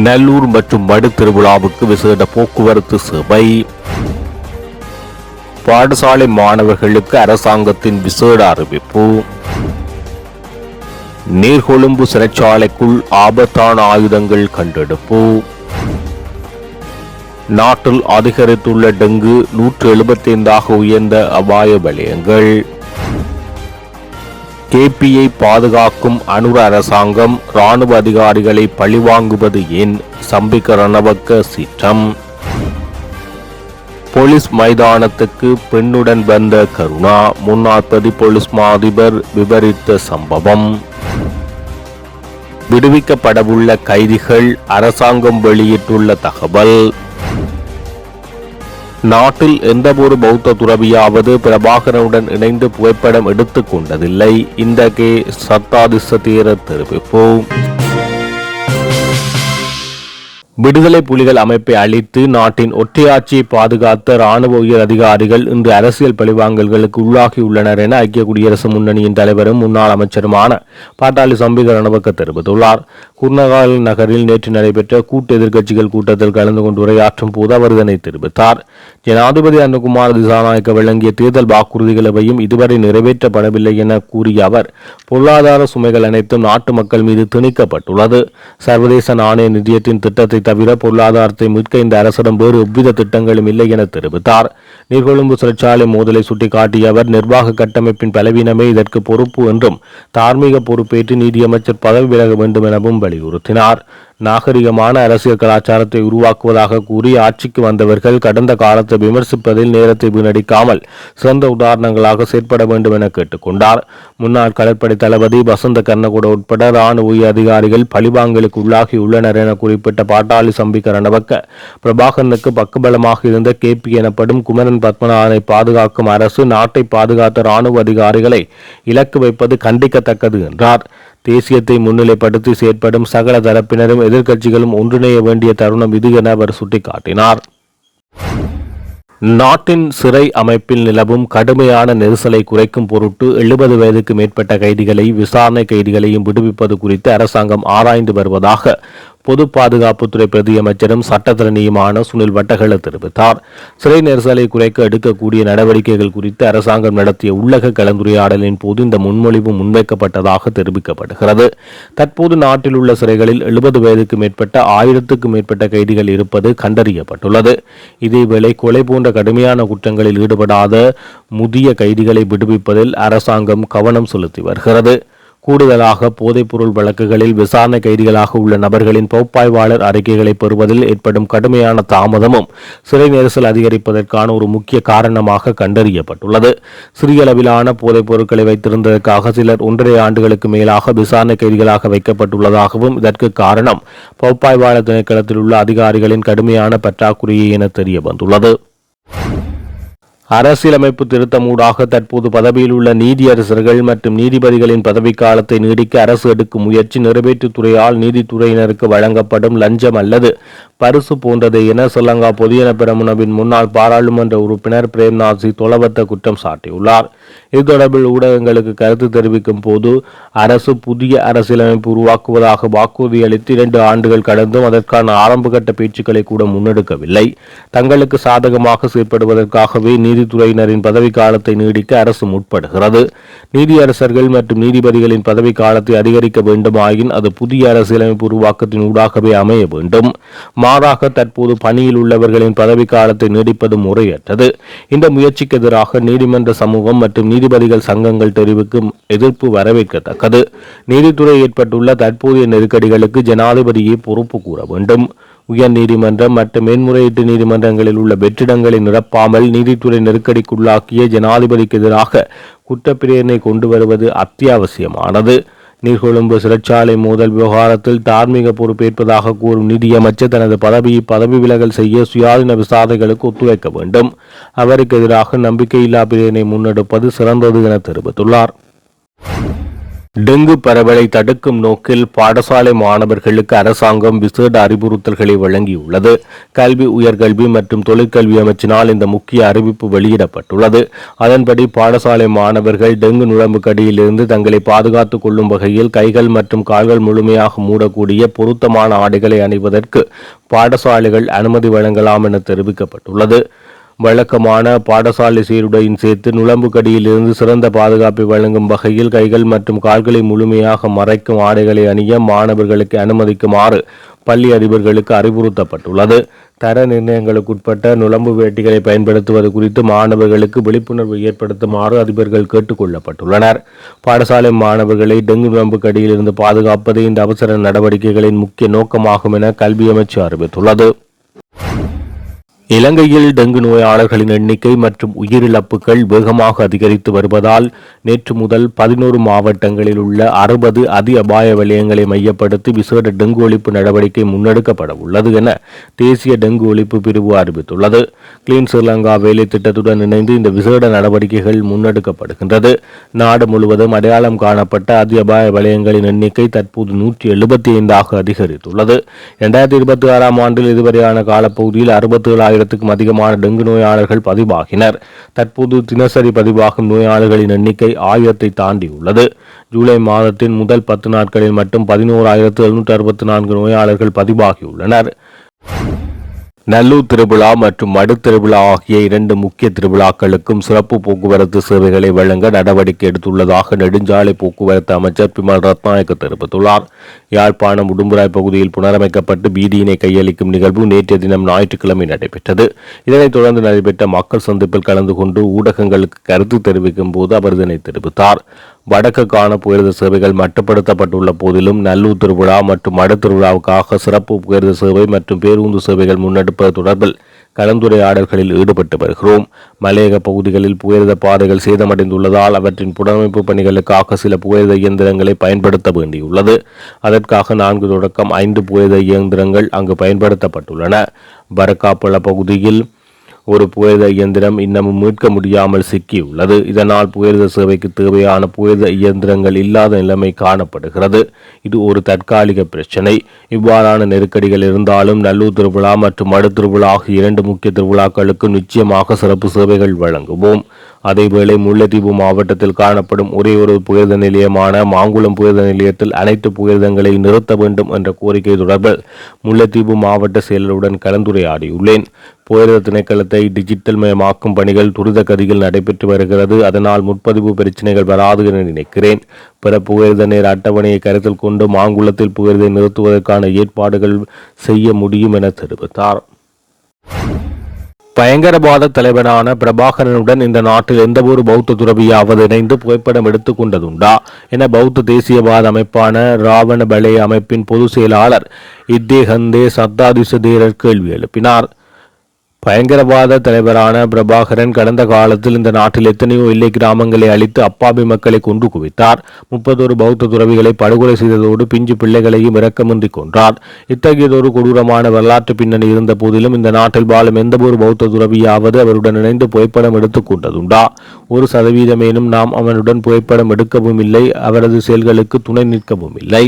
நல்லூர் மற்றும் மடு திருவிழாவுக்கு விசேட போக்குவரத்து சேவை. பாடசாலை மாணவர்களுக்கு அரசாங்கத்தின் விசேட அறிவிப்பு. நீர்கொழும்பு சிறைச்சாலைக்குள் ஆபத்தான ஆயுதங்கள் கண்டெடுப்பு. நாட்டில் அதிகரித்துள்ள டெங்கு 175 உயர்ந்த அபாய வலயங்கள். கேபியை பாதுகாக்கும் அனுர அரசாங்கம் இராணுவ அதிகாரிகளை பழிவாங்குவது ஏன்? சம்பிக்க ரணவக்க சீற்றம். போலீஸ் மைதானத்துக்கு பெண்ணுடன் வந்த கருணா, முன்னாள் பிரதி போலீஸ் மா அதிபர் விவரித்த சம்பவம். விடுவிக்கப்படவுள்ள கைதிகள் அரசாங்கம் வெளியிட்டுள்ள தகவல். நாட்டில் எந்தவொரு பௌத்த துறவியாவது பிரபாகரனுடன் இணைந்து புகைப்படம் எடுத்துக் கொண்டதில்லை. இந்த கே சத்தாதிச தேரர் தெரிவிப்பு. விடுதலை புலிகள் அமைப்பை அழித்து நாட்டின் ஒற்றையாட்சியை பாதுகாத்த இராணுவ உயர் அதிகாரிகள் இன்று அரசியல் பழிவாங்கல்களுக்கு உள்ளாகியுள்ளனர் என ஐக்கிய குடியரசு முன்னணியின் தலைவரும் முன்னாள் அமைச்சருமான பாட்டாளி சம்பிக்க ரணவக்க தெரிவித்துள்ளார். குர்நகால் நகரில் நேற்று நடைபெற்ற கூட்டு எதிர்க்கட்சிகள் கூட்டத்தில் கலந்து கொண்டு உரையாற்றும் போது அவர் இதனை தெரிவித்தார். ஜனாதிபதி அனுகுமார் திசாநாயக்க வழங்கிய தேர்தல் வாக்குறுதிகளையும் இதுவரை நிறைவேற்றப்படவில்லை என கூறிய அவர், பொருளாதார சுமைகள் அனைத்தும் நாட்டு மக்கள் மீது திணிக்கப்பட்டுள்ளது. சர்வதேச நாணய நிதியத்தின் திட்டத்தை தவிர பொருளாதாரத்தை மீட்க இந்த அரசிடம் வேறு எவ்வித திட்டங்களும் இல்லை என தெரிவித்தார். நீர்கொழும்பு சிறைச்சாலை மோதலை சுட்டிக்காட்டிய அவர், நிர்வாக கட்டமைப்பின் பலவீனமே இதற்கு பொறுப்பு என்றும் தார்மீக பொறுப்பேற்று நீதியமைச்சர் பதவி விலக வேண்டும் எனவும் வலியுறுத்தினார். நாகரிகமான அரசியல் கலாச்சாரத்தை உருவாக்குவதாக கூறி ஆட்சிக்கு வந்தவர்கள் கடந்த காலத்தை விமர்சிப்பதில் நேரத்தை வீணடிக்காமல் சிறந்த உதாரணங்களாக செயற்பட வேண்டும் என கேட்டுக்கொண்டார். முன்னாள் கடற்படை தளபதி வசந்த கர்ணகுட உட்பட இராணுவ உயர் அதிகாரிகள் பழிவாங்கலுக்கு உள்ளாகியுள்ளனர் என குறிப்பிட்ட பாட்டாளி சம்பிக்க ரணவக்க, பிரபாகரனுக்கு பக்கபலமாக இருந்த கேபி எனப்படும் குமரன் பத்மநாதனை பாதுகாக்கும் அரசு நாட்டை பாதுகாத்த இராணுவ அதிகாரிகளை இலக்கு வைப்பது கண்டிக்கத்தக்கது என்றார். தேசியத்தை முன்னிலைப்படுத்தி செயற்படும் சகல தரப்பினரும் எதிர்க்கட்சிகளும் ஒன்றிணைய வேண்டிய தருணம் இது என அவர் சுட்டிக்காட்டினார். நாட்டின் சிறை அமைப்பில் நிலவும் கடுமையான நெரிசலை குறைக்கும் பொருட்டு 70 வயதுக்கு மேற்பட்ட கைதிகளை விசாரணை கைதிகளையும் விடுவிப்பது குறித்து அரசாங்கம் ஆராய்ந்து வருவதாக பொது பாதுகாப்புத்துறை பிரதியமைச்சரும் சட்டத்திறனியுமான சுனில் வட்டகல தெரிவித்தார். சிறை நெரிசலை குறைக்க எடுக்கக்கூடிய நடவடிக்கைகள் குறித்து அரசாங்கம் நடத்திய உள்ளக கலந்துரையாடலின் போது இந்த முன்மொழிவு முன்வைக்கப்பட்டதாக தெரிவிக்கப்படுகிறது. தற்போது நாட்டில் உள்ள சிறைகளில் 70 வயதுக்கு மேற்பட்ட 1000க்கும் மேற்பட்ட கைதிகள் இருப்பது கண்டறியப்பட்டுள்ளது. இதேவேளை கொலை போன்ற கடுமையான குற்றங்களில் ஈடுபடாத முதிய கைதிகளை விடுவிப்பதில் அரசாங்கம் கவனம் செலுத்தி வருகிறது. கூடுதலாக போதைப்பொருள் வழக்குகளில் விசாரணை கைதிகளாக உள்ள நபர்களின் பகுப்பாய்வாளர் அறிக்கைகளை பெறுவதில் ஏற்படும் கடுமையான தாமதமும் சிறை நெரிசல் அதிகரிப்பதற்கான ஒரு முக்கிய காரணமாக கண்டறியப்பட்டுள்ளது. சிறிய அளவிலான போதைப் பொருட்களை வைத்திருந்ததற்காக சிலர் 1.5 ஆண்டுகளுக்கு மேலாக விசாரணை கைதிகளாக வைக்கப்பட்டுள்ளதாகவும் இதற்கு காரணம் பகுப்பாய்வாளர் திணைக்களத்தில் உள்ள அதிகாரிகளின் கடுமையான பற்றாக்குறையே என தெரிய வந்துள்ளது. அரசியலமைப்பு திருத்தமூடாக தற்போது பதவியில் உள்ள நீதியரசர்கள் மற்றும் நீதிபதிகளின் பதவிக்காலத்தை நீடிக்க அரசு எடுக்கும் முயற்சி நிறைவேற்றுத்துறையால் நீதித்துறையினருக்கு வழங்கப்படும் லஞ்சம் அல்லது பரிசு போன்றது என ஸ்ரீலங்கா பொதுஜன பெரமுனவின் முன்னாள் பாராளுமன்ற உறுப்பினர் பிரேம்நாத் தொலவத்த குற்றம் சாட்டியுள்ளார். இது தொடர்பில் ஊடகங்களுக்கு கருத்து தெரிவிக்கும் போது, அரசு புதிய அரசியலமைப்பு உருவாக்குவதாக வாக்குறுதி அளித்து 2 ஆண்டுகள் கடந்தும் அதற்கான ஆரம்பகட்ட பேச்சுக்களை கூட முன்னெடுக்கவில்லை. தங்களுக்கு சாதகமாக செயற்படுவதற்காகவே நீதித்துறையினரின் பதவி காலத்தை நீடிக்க அரசு முற்படுகிறது. நீதியரசர்கள் மற்றும் நீதிபதிகளின் பதவி காலத்தை அதிகரிக்க வேண்டுமாயின் அது புதிய அரசியலமைப்பு உருவாக்கத்தின் ஊடாகவே அமைய வேண்டும். மாறாக தற்போது பணியில் உள்ளவர்களின் பதவி காலத்தை நீடிப்பது முறையற்றது. இந்த முயற்சிக்கு எதிராக நீதிமன்ற சமூகம் மற்றும் நீதிபதிகள் சங்கங்கள் தெரிவிக்கும் எதிர்ப்பு வரவேற்கத்தக்கது. நீதித்துறை ஏற்பட்டுள்ள தற்போதைய நெருக்கடிகளுக்கு ஜனாதிபதியே பொறுப்பு கூற வேண்டும். உயர் நீதிமன்றம் மற்றும் மேன்முறையீட்டு நீதிமன்றங்களில் உள்ள வெற்றிடங்களை நிரப்பாமல் நீதித்துறை நெருக்கடிக்குள்ளாக்கிய ஜனாதிபதிக்கு எதிராக குற்றப்பிரேரணை கொண்டு வருவது அத்தியாவசியமானது. நீர்கொழும்பு சிறைச்சாலை மோதல் விவகாரத்தில் தார்மீக பொறுப்பேற்பதாக கூறும் நீதியமைச்சர் தனது பதவி விலகல் செய்ய சுயாதீன விசாரணைகளுக்கு ஒத்துழைக்க வேண்டும். அவருக்கு எதிராக நம்பிக்கையில்லா பிரேரணை முன்னெடுப்பது சிறந்தது என தெரிவித்துள்ளார். டெங்கு பரவலை தடுக்கும் நோக்கில் பாடசாலை மாணவர்களுக்கு அரசாங்கம் விசேட அறிவுறுத்தல்களை வழங்கியுள்ளது. கல்வி, உயர்கல்வி மற்றும் தொழிற்கல்வி அமைச்சினால் இந்த முக்கிய அறிவிப்பு வெளியிடப்பட்டுள்ளது. அதன்படி பாடசாலை மாணவர்கள் டெங்கு நுழம்பு கடியிலிருந்து தங்களை பாதுகாத்துக் கொள்ளும் வகையில் கைகள் மற்றும் கால்கள் முழுமையாக மூடக்கூடிய பொருத்தமான ஆடைகளை அணிவதற்கு பாடசாலைகள் அனுமதி வழங்கலாம் என தெரிவிக்கப்பட்டுள்ளது. வழக்கமான பாடசாலை சீருடையின் சேர்த்து நுழம்பு கடியிலிருந்து சிறந்த பாதுகாப்பை வழங்கும் வகையில் கைகள் மற்றும் கால்களை முழுமையாக மறைக்கும் ஆடைகளை அணிய மாணவர்களுக்கு அனுமதிக்குமாறு பள்ளி அதிபர்களுக்கு அறிவுறுத்தப்பட்டுள்ளது. தர நிர்ணயங்களுக்குட்பட்ட நுழம்பு வேட்டிகளை பயன்படுத்துவது குறித்து மாணவர்களுக்கு விழிப்புணர்வு ஏற்படுத்துமாறு அதிபர்கள் கேட்டுக் கொள்ளப்பட்டுள்ளனர். பாடசாலை மாணவர்களை டெங்கு நுழம்பு கடியிலிருந்து பாதுகாப்பது இந்த அவசர நடவடிக்கைகளின் முக்கிய நோக்கமாகும் என கல்வி அமைச்சு அறிவித்துள்ளது. இலங்கையில் டெங்கு நோயாளர்களின் எண்ணிக்கை மற்றும் உயிரிழப்புகள் வேகமாக அதிகரித்து வருவதால் நேற்று முதல் 11 மாவட்டங்களில் உள்ள 60 அதி அபாய வலயங்களை மையப்படுத்தி விசேட டெங்கு ஒழிப்பு நடவடிக்கை முன்னெடுக்கப்பட உள்ளது என தேசிய டெங்கு ஒழிப்பு பிரிவு அறிவித்துள்ளது. கிளீன் ஸ்ரீலங்கா வேலை திட்டத்துடன் இணைந்து இந்த விசேட நடவடிக்கைகள் முன்னெடுக்கப்படுகின்றது. நாடு முழுவதும் அடையாளம் காணப்பட்ட அதி அபாய வலயங்களின் எண்ணிக்கை தற்போது 175 அதிகரித்துள்ளது. 2026 ஆண்டில் இதுவரையான காலப்பகுதியில் 67,000 அதிகமான டெங்கு நோயாளர்கள் பதிவாகினர். தற்போது தினசரி பதிவாகும் நோயாளர்களின் எண்ணிக்கை 1000 தாண்டியுள்ளது. ஜூலை மாதத்தின் முதல் 10 நாட்களில் மட்டும் 11,764 நோயாளர்கள் பதிவாகியுள்ளனர். நல்லூர் திருவிழா மற்றும் மடு திருவிழா ஆகிய 2 முக்கிய திருவிழாக்களுக்கும் சிறப்பு போக்குவரத்து சேவைகளை வழங்க நடவடிக்கை எடுத்துள்ளதாக நெடுஞ்சாலை போக்குவரத்து அமைச்சர் பிமல் ரத்நாயக்க தெரிவித்துள்ளார். யாழ்ப்பாணம் உடும்புராய் பகுதியில் புனரமைக்கப்பட்டு பீதியினை கையளிக்கும் நிகழ்வு நேற்றைய தினம் ஞாயிற்றுக்கிழமை நடைபெற்றது. இதனைத் தொடர்ந்து நடைபெற்ற மக்கள் சந்திப்பில் கலந்து கொண்டு ஊடகங்களுக்கு கருத்து தெரிவிக்கும் போது அவர் இதனை தெரிவித்தார். வடக்குக்கான புயர்த சேவைகள் மட்டுப்படுத்தப்பட்டுள்ள போதிலும் நல்லூர் திருவிழா மற்றும் மடு திருவிழாவுக்காக சிறப்பு புயர்த சேவை மற்றும் பேருந்து சேவைகள் முன்னெடுப்பது தொடர்பில் கலந்துரையாடல்களில் ஈடுபட்டு வருகிறோம். மலையக பகுதிகளில் புயர்த பாதைகள் சேதமடைந்துள்ளதால் அவற்றின் புனரமைப்பு பணிகளுக்காக சில புயர்த இயந்திரங்களை பயன்படுத்த வேண்டியுள்ளது. அதற்காக 4 தொடக்கம் 5 புயர்த இயந்திரங்கள் அங்கு பயன்படுத்தப்பட்டுள்ளன. பரக்காப்பள பகுதியில் ஒரு புயர்த இயந்திரம் இன்னமும் மீட்க முடியாமல் சிக்கியுள்ளது. இதனால் புயர்த சேவைக்கு தேவையான புயர்த இயந்திரங்கள் இல்லாத நிலைமை காணப்படுகிறது. இது ஒரு தற்காலிக பிரச்சினை. இவ்வாறான நெருக்கடிகள் இருந்தாலும் நல்லூர் திருவிழா மற்றும் மடு திருவிழா ஆகிய 2 முக்கிய திருவிழாக்களுக்கு நிச்சயமாக சிறப்பு சேவைகள் வழங்குவோம். அதேவேளை முல்லைத்தீவு மாவட்டத்தில் காணப்படும் ஒரே ஒரு புயர்த நிலையமான மாங்குளம் புயர்த நிலையத்தில் அனைத்து புயர்தங்களை நிறுத்த வேண்டும் என்ற கோரிக்கை தொடர்பில் முல்லைத்தீவு மாவட்ட செயலருடன் கலந்துரையாடியுள்ளேன். புயர்த திணைக்களத்தை டிஜிட்டல் மயமாக்கும் பணிகள் துரித கதியில் நடைபெற்று வருகிறது. அதனால் முற்பதிவு பிரச்சினைகள் வராது என நினைக்கிறேன். பிற புயர்த நேர அட்டவணையை கருத்தில் கொண்டு மாங்குளத்தில் புயர்தை நிறுத்துவதற்கான ஏற்பாடுகள் செய்ய முடியும் என தெரிவித்தார். பயங்கரவாத தலைவனான பிரபாகரனுடன் இந்த நாட்டில் எந்தவொரு பௌத்த துறவியாவது இணைந்து புகைப்படம் எடுத்துக் கொண்டதுண்டா என பௌத்த தேசியவாத அமைப்பான ராவண பலே அமைப்பின் பொதுச் செயலாளர் இத்தேகந்தே சத்தாதிசதேரர் கேள்வி எழுப்பினார். பயங்கரவாத தலைவரான பிரபாகரன் கடந்த காலத்தில் இந்த நாட்டில் எத்தனையோ எல்லை கிராமங்களை அழித்து அப்பாவி மக்களை கொன்று குவித்தார். 31 பௌத்த துறவிகளை படுகொலை செய்ததோடு பிஞ்சு பிள்ளைகளையும் இரக்கமின்றி கொன்றார். இத்தகையதொரு கொடூரமான வரலாற்று பின்னணி இருந்த போதிலும் இந்த நாட்டில் வாழும் எந்தவொரு பௌத்த துறவியாவது அவருடன் இணைந்து புகைப்படம் எடுத்துக் கொண்டதுண்டா? 1% நாம் அவனுடன் புகைப்படம் எடுக்கவும் இல்லை, அவரது செயல்களுக்கு துணை நிற்கவும் இல்லை.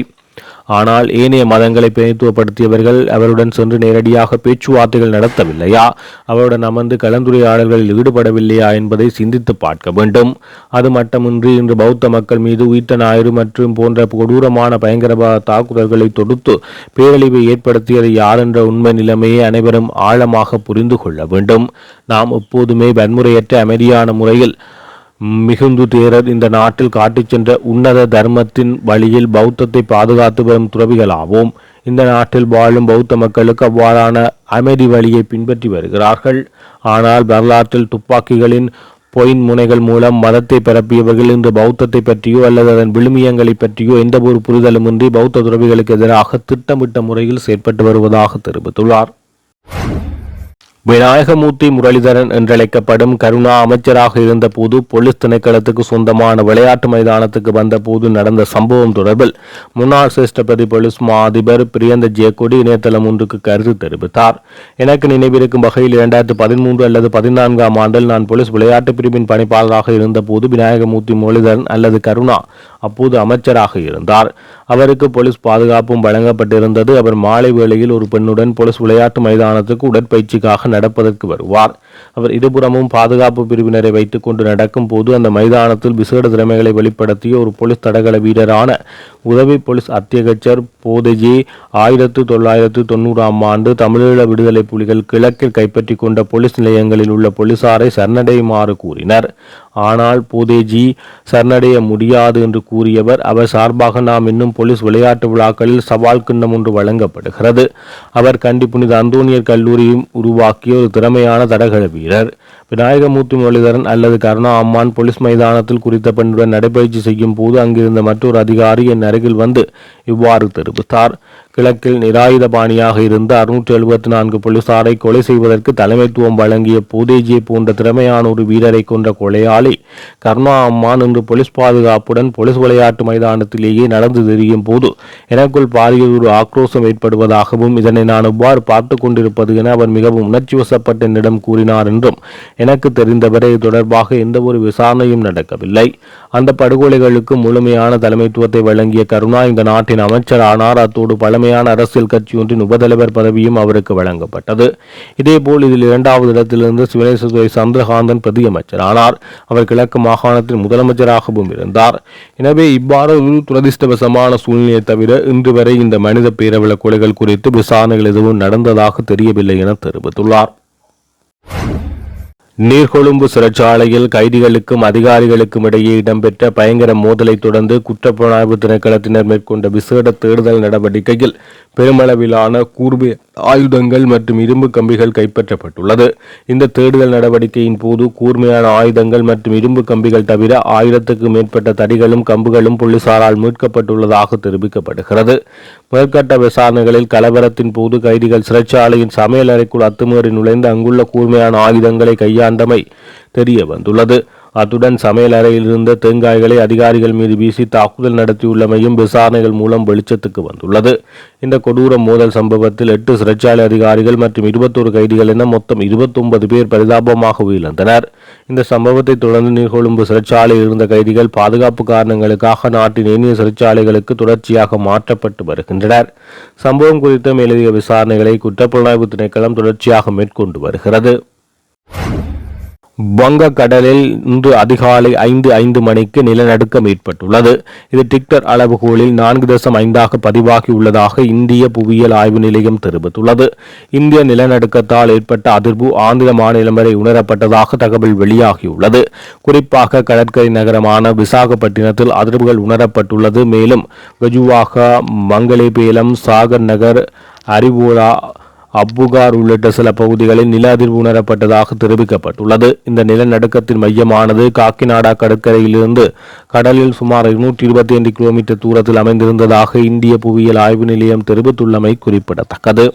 ஆனால் ஏனைய மதங்களை பிரதித்துவப்படுத்தியவர்கள் அவருடன் சென்று நேரடியாக பேச்சுவார்த்தைகள் நடத்தவில்லையா? அவருடன் அமர்ந்து கலந்துரையாடல்களில் ஈடுபடவில்லையா என்பதை சிந்தித்து பார்க்க வேண்டும். அது மட்டுமின்றி இன்று பௌத்த மக்கள் மீது உயிர்த்த ஞாயிறு மற்றும் போன்ற கொடூரமான பயங்கரவாத தாக்குதல்களை தொடுத்து பேரழிவை ஏற்படுத்தியது யார் என்ற உண்மை நிலைமையை அனைவரும் ஆழமாக புரிந்து கொள்ள வேண்டும். நாம் எப்போதுமே வன்முறையற்ற அமைதியான முறையில் மிகுந்து தேரர் இந்த நாட்டில் காட்டிச் சென்ற உன்னத தர்மத்தின் வழியில் பௌத்தத்தை பாதுகாத்து வரும் துறவிகளாவோம். இந்த நாட்டில் வாழும் பௌத்த மக்களுக்கு அவ்வாறான அமைதி வழியை பின்பற்றி வருகிறார்கள். ஆனால் வரலாற்றில் துப்பாக்கிகளின் பொயின் முனைகள் மூலம் மதத்தை பரப்பியவர்கள் இன்று பௌத்தத்தை பற்றியோ அல்லது அதன் விழுமியங்களை பற்றியோ எந்த ஒரு புரிதலுமின்றி பௌத்த துறவிகளுக்கு எதிராக திட்டமிட்ட முறையில் செயற்பட்டு வருவதாக தெரிவித்துள்ளார். விநாயகமூர்த்தி முரளிதரன் என்றழைக்கப்படும் கருணா அமைச்சராக இருந்தபோது போலீஸ் திணைக்களத்துக்கு சொந்தமான விளையாட்டு மைதானத்துக்கு வந்த போது நடந்த சம்பவம் தொடர்பில் முன்னாள் சிரேஷ்ட பிரதி போலீஸ் மா அதிபர் பிரியந்த ஜெயக்கொடி இணையதளம் ஒன்றுக்கு கருத்து தெரிவித்தார். எனக்கு நினைவிருக்கும் வகையில் 2013 அல்லது 14ஆம் ஆண்டில் நான் போலீஸ் விளையாட்டு பிரிவின் பணிப்பாளராக இருந்தபோது விநாயகமூர்த்தி முரளிதரன் அல்லது கருணா அப்போது அமைச்சராக இருந்தார். அவருக்கு போலீஸ் பாதுகாப்பும் வழங்கப்பட்டிருந்தது. அவர் மாலை வேளையில் ஒரு பெண்ணுடன் போலீஸ் விளையாட்டு மைதானத்துக்கு உடற்பயிற்சிக்காக நடப்பதற்கு வருவார். அவர் இருபுறமும் பாதுகாப்பு பிரிவினரை வைத்துக் கொண்டு நடக்கும் போது அந்த மைதானத்தில் விசேட திறமைகளை வெளிப்படுத்திய ஒரு போலீஸ் தடகள வீரரான உதவி போலீஸ் அத்தியட்சர் போதேஜி 1990ஆம் ஆண்டு தமிழீழ விடுதலை புலிகள் கிழக்கில் கைப்பற்றி கொண்ட போலீஸ் நிலையங்களில் உள்ள போலீசாரை சரணடையுமாறு கூறினர். ஆனால் போதேஜி சரணடைய முடியாது என்று கூறியவர், அவர் சார்பாக நாம் இன்னும் போலீஸ் விளையாட்டு விழாக்களில் சவால் கிண்ணம் ஒன்று வழங்கப்படுகிறது. அவர் கண்டி புனித அந்தோனியர் கல்லூரியும் உருவாக்கிய ஒரு திறமையான தடகள வீரர். விநாயகமூர்த்தி முரளிதரன் அல்லது கருணா அம்மான் போலீஸ் மைதானத்தில் குறித்த பெண்ணுடன் நடைபயிற்சி செய்யும் போது அங்கிருந்த மற்றொரு அதிகாரி என் அருகில் வந்து இவ்வாறு தெரிவித்தார். கிழக்கில் நிராயுதபாணியாக இருந்த 674 போலீசாரை கொலை செய்வதற்கு தலைமைத்துவம் வழங்கிய போதேஜியை போன்ற திறமையான ஒரு வீரரை கொன்ற கொலையாளி கருணா அம்மான் இன்று போலீஸ் பாதுகாப்புடன் போலீஸ் விளையாட்டு மைதானத்திலேயே நடந்து தெரியும் போது எனக்குள் பாரிய ஒரு ஆக்ரோஷம் ஏற்படுவதாகவும் இதனை நான் இவ்வாறு பார்த்து கொண்டிருப்பது என அவர் மிகவும் உணர்ச்சி வசப்பட்ட என்னிடம் கூறினார் என்றும், எனக்கு தெரிந்தவரை இது தொடர்பாக எந்த ஒரு விசாரணையும் நடக்கவில்லை. அந்த படுகொலைகளுக்கு முழுமையான தலைமைத்துவத்தை வழங்கிய கருணா இந்த நாட்டின் அமைச்சர் ஆனார். அத்தோடு பழமையான அரசியல் கட்சி ஒன்றின் உபதலைவர் பதவியும் அவருக்கு வழங்கப்பட்டது. இதேபோல் இதில் 2வது இடத்திலிருந்து சிவனேசதுரை சந்திரகாந்தன் பிரதி அமைச்சர் ஆனார். அவர் கிழக்கு மாகாணத்தின் முதலமைச்சராகவும் இருந்தார். எனவே இவ்வாறு ஒரு துரதிர்ஷ்டவசமான சூழ்நிலையை தவிர இன்று வரை இந்த மனித பேரவல கொலைகள் குறித்து விசாரணைகள் எதுவும் நடந்ததாக தெரியவில்லை என தெரிவித்துள்ளார். நீர்கொழும்பு சிறைச்சாலையில் கைதிகளுக்கும் அதிகாரிகளுக்கும் இடையே இடம்பெற்ற பயங்கர மோதலை தொடர்ந்து குற்றப்புலனாய்வு திணைக்களத்தினர் மேற்கொண்ட விசேட தேடுதல் நடவடிக்கையில் பெருமளவிலான கூர்மை ஆயுதங்கள் மற்றும் இரும்பு கம்பிகள் கைப்பற்றப்பட்டுள்ளது. இந்த தேடுதல் நடவடிக்கையின் போது கூர்மையான ஆயுதங்கள் மற்றும் இரும்பு கம்பிகள் தவிர 1000க்கும் மேற்பட்ட தடிகளும் கம்புகளும் போலீசாரால் மீட்கப்பட்டுள்ளதாக தெரிவிக்கப்படுகிறது. மேற்கட்ட விசாரணைகளில் கலவரத்தின் போது கைதிகள் சிறைச்சாலையின் சமையல் அறைக்குள் அத்துமீறி நுழைந்து அங்குள்ள கூர்மையான ஆயுதங்களை கையாண்டமை தெரிய வந்துள்ளது. அத்துடன் சமையல் அறையில் இருந்த தேங்காய்களை அதிகாரிகள் மீது வீசி தாக்குதல் நடத்தியுள்ளமையும் விசாரணைகள் மூலம் வெளிச்சத்துக்கு வந்துள்ளது. இந்த கொடூர மோதல் சம்பவத்தில் 8 சிறைச்சாலை அதிகாரிகள் மற்றும் 21 கைதிகள் என மொத்தம் 29 பேர் பரிதாபமாக உயிரிழந்தனர். இந்த சம்பவத்தை தொடர்ந்து நீர்கொழும்பு சிறைச்சாலையில் இருந்த கைதிகள் பாதுகாப்பு காரணங்களுக்காக நாட்டின் ஏனைய சிறைச்சாலைகளுக்கு தொடர்ச்சியாக மாற்றப்பட்டு வருகின்றனர். சம்பவம் குறித்த மேலதிக விசாரணைகளை குற்றப்புலனாய்வு திணைக்களம் தொடர்ச்சியாக மேற்கொண்டு வருகிறது. வங்க கடலில் இன்று அதிகாலை 5:05 மணிக்கு நிலநடுக்கம் ஏற்பட்டுள்ளது. இது டிக்டர் அளவுகோலில் 4.5 பதிவாகியுள்ளதாக இந்திய புவியியல் ஆய்வு நிலையம் தெரிவித்துள்ளது. இந்திய நிலநடுக்கத்தால் ஏற்பட்ட அதிர்வு ஆந்திர மாநிலம் வரை உணரப்பட்டதாக தகவல் வெளியாகியுள்ளது. குறிப்பாக கடற்கரை நகரமான விசாகப்பட்டினத்தில் அதிர்வுகள் உணரப்பட்டுள்ளது. மேலும் கஜுவாகா, மங்களேபேலம், சாகர் நகர், அரிவோலா, அப்புகார் உள்ளிட்ட சில பகுதிகளில் நில அதிர்வு உணரப்பட்டதாக தெரிவிக்கப்பட்டுள்ளது. இந்த நிலநடுக்கத்தின் மையமானது காக்கிநாடா கடற்கரையிலிருந்து கடலில் சுமார் 225 கிலோமீட்டர் தூரத்தில் அமைந்திருந்ததாக இந்திய புவியியல் ஆய்வு நிலையம் தெரிவித்துள்ளமை குறிப்பிடத்தக்கது.